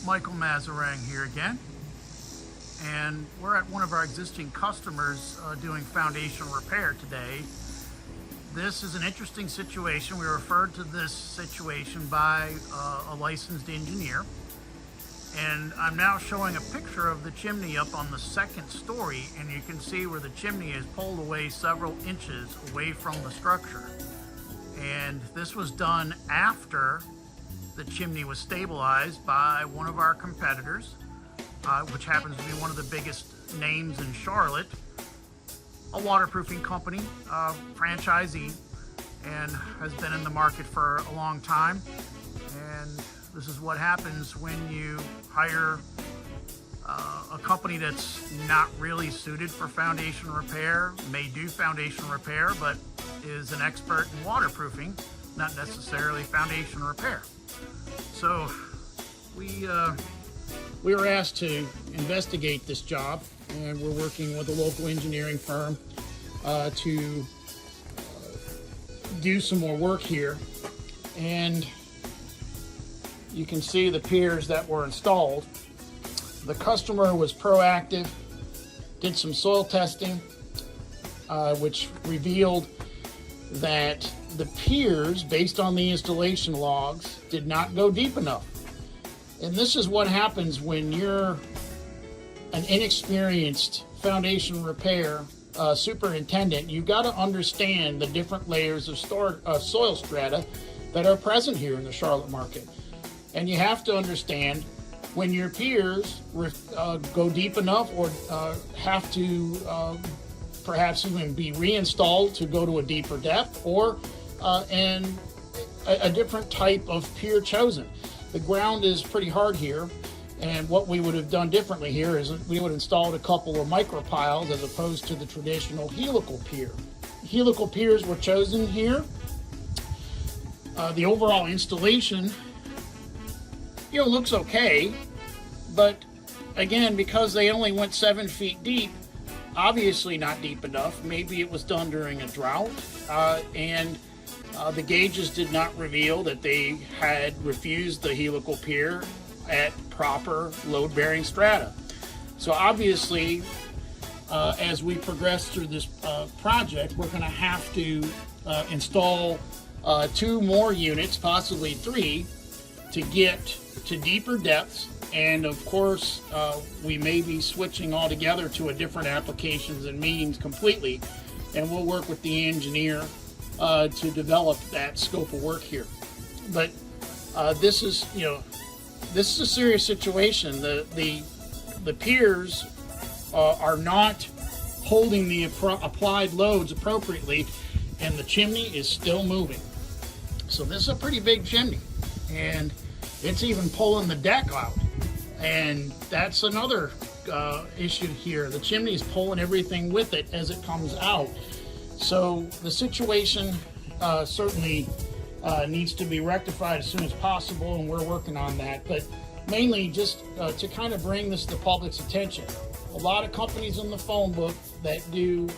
Michael Mazarang here again, and we're at one of our existing customers doing foundation repair today. This is an interesting situation. We referred to this situation by a licensed engineer, and I'm now showing a picture of the chimney up on the second story, and you can see where the chimney is pulled away several inches away from the structure. And this was done after the chimney was stabilized by one of our competitors, which happens to be one of the biggest names in Charlotte, a waterproofing company, franchisee, and has been in the market for a long time. And this is what happens when you hire a company that's not really suited for foundation repair, may do foundation repair, but is an expert in waterproofing, not necessarily foundation repair. So we were asked to investigate this job, and we're working with a local engineering firm to do some more work here. And you can see the piers that were installed. The customer was proactive, did some soil testing, which revealed that the piers, based on the installation logs, did not go deep enough. And this is what happens when you're an inexperienced foundation repair superintendent. You've got to understand the different layers of soil strata that are present here in the Charlotte market. And you have to understand when your piers go deep enough or have to perhaps even be reinstalled to go to a deeper depth, or and a different type of pier chosen. The ground is pretty hard here, and what we would have done differently here is we would have installed a couple of micro piles as opposed to the traditional helical pier. Helical piers were chosen here. The overall installation, looks okay, but again, because they only went 7 feet deep, obviously not deep enough. Maybe it was done during a drought, and the gauges did not reveal that they had refused the helical pier at proper load-bearing strata. So obviously, as we progress through this project, we're going to have to install 2 more units, possibly 3, to get to deeper depths. And of course, we may be switching altogether to a different applications and means completely. And we'll work with the engineer to develop that scope of work here. But this is a serious situation. The piers are not holding the applied loads appropriately, and the chimney is still moving. So this is a pretty big chimney, and it's even pulling the deck out. And that's another issue here. The chimney is pulling everything with it as it comes out. So the situation certainly needs to be rectified as soon as possible, and we're working on that. But mainly just to kind of bring this to the public's attention. A lot of companies in the phone book that do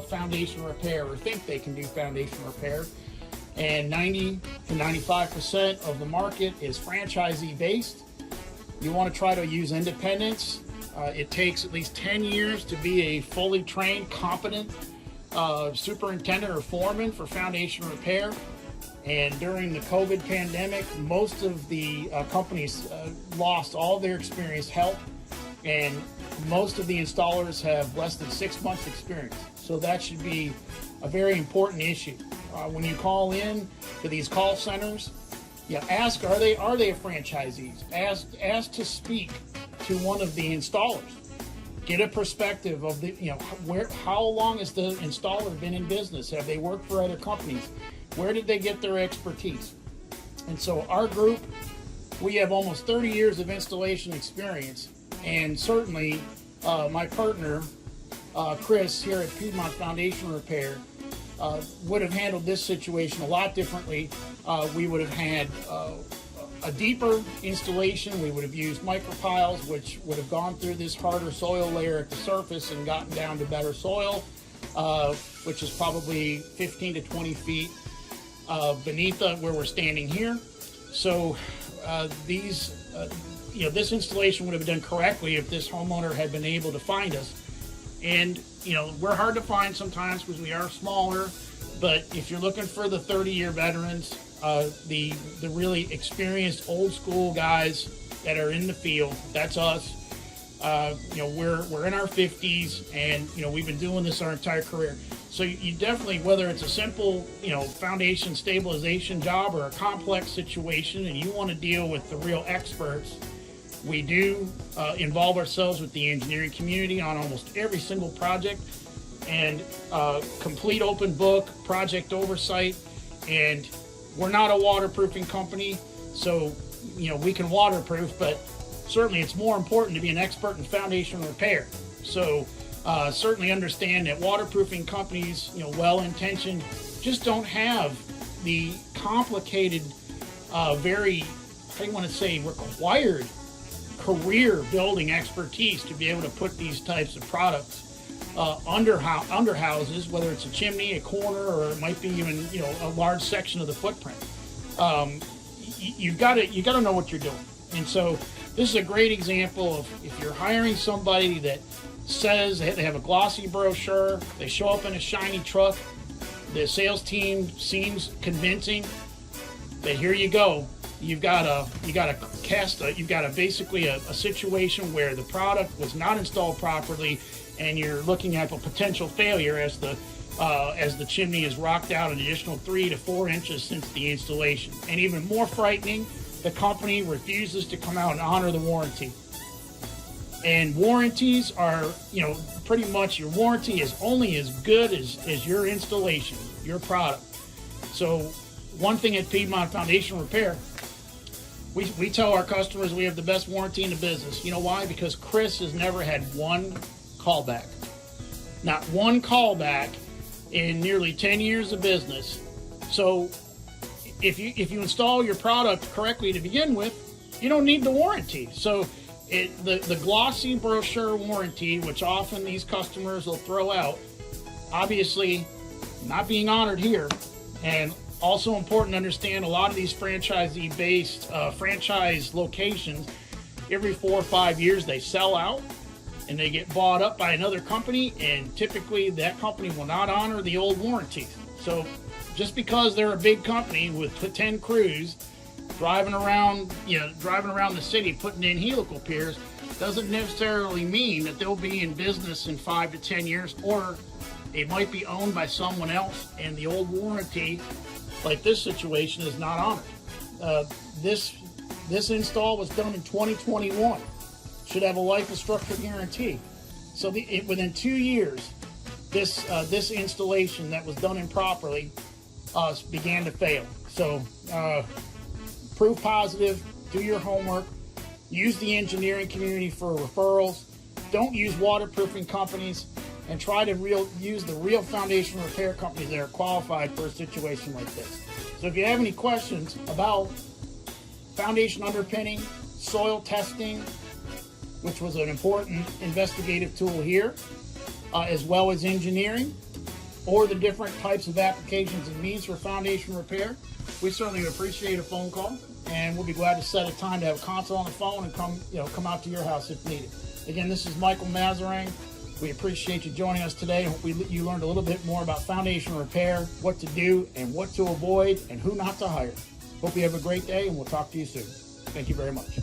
foundation repair or think they can do foundation repair, and 90 to 95% of the market is franchisee based. You want to try to use independents. It takes at least 10 years to be a fully trained, competent superintendent or foreman for foundation repair. And during the COVID pandemic, most of the companies lost all their experienced help, and most of the installers have less than 6 months experience. So that should be a very important issue. When you call in to these call centers, ask, are they franchisees? Ask to speak to one of the installers. Get a perspective of how long has the installer been in business? Have they worked for other companies? Where did they get their expertise? And so our group, we have almost 30 years of installation experience, and certainly my partner, Chris, here at Piedmont Foundation Repair, would have handled this situation a lot differently. We would have had a deeper installation. We would have used micropiles, which would have gone through this harder soil layer at the surface and gotten down to better soil, which is probably 15 to 20 feet beneath where we're standing here. So these this installation would have been done correctly if this homeowner had been able to find us. And, we're hard to find sometimes because we are smaller, but if you're looking for the 30-year veterans, the really experienced old school guys that are in the field, that's us. We're in our 50s, and we've been doing this our entire career. So you definitely, whether it's a simple foundation stabilization job or a complex situation, and you want to deal with the real experts, we do involve ourselves with the engineering community on almost every single project, and complete open book project oversight. And we're not a waterproofing company, so we can waterproof, but certainly it's more important to be an expert in foundation repair. So certainly understand that waterproofing companies, well-intentioned, just don't have the complicated, very, required career building expertise to be able to put these types of products under houses, whether it's a chimney, a corner, or it might be even a large section of the footprint. You've got to know what you're doing. And so this is a great example of if you're hiring somebody that says they have a glossy brochure, they show up in a shiny truck, the sales team seems convincing, that here you go. You've got basically a situation where the product was not installed properly, and you're looking at a potential failure as the chimney is rocked out an additional 3 to 4 inches since the installation. And even more frightening, the company refuses to come out and honor the warranty. And warranties are, pretty much your warranty is only as good as your installation, your product. So one thing at Piedmont Foundation Repair, we tell our customers we have the best warranty in the business. You know why? Because Chris has never had one callback. Not one callback in nearly 10 years of business. So if you install your product correctly to begin with, you don't need the warranty. So the glossy brochure warranty, which often these customers will throw out, obviously not being honored here. And also important to understand, a lot of these franchisee-based franchise locations, every 4 or 5 years they sell out and they get bought up by another company, and typically that company will not honor the old warranties. So just because they're a big company with 10 crews driving around the city putting in helical piers doesn't necessarily mean that they'll be in business in 5 to 10 years, or it might be owned by someone else and the old warranty, like this situation, is not honored. This install was done in 2021. Should have a life of structure guarantee. So within 2 years, this installation that was done improperly began to fail. So proof positive, do your homework, use the engineering community for referrals, don't use waterproofing companies, and try to use the real foundation repair companies that are qualified for a situation like this. So if you have any questions about foundation underpinning, soil testing, which was an important investigative tool here, as well as engineering, or the different types of applications and needs for foundation repair, we certainly would appreciate a phone call, and we'll be glad to set a time to have a consult on the phone and come out to your house if needed. Again, this is Michael Mazarang. We appreciate you joining us today. Hope you learned a little bit more about foundation repair, what to do and what to avoid, and who not to hire. Hope you have a great day, and we'll talk to you soon. Thank you very much.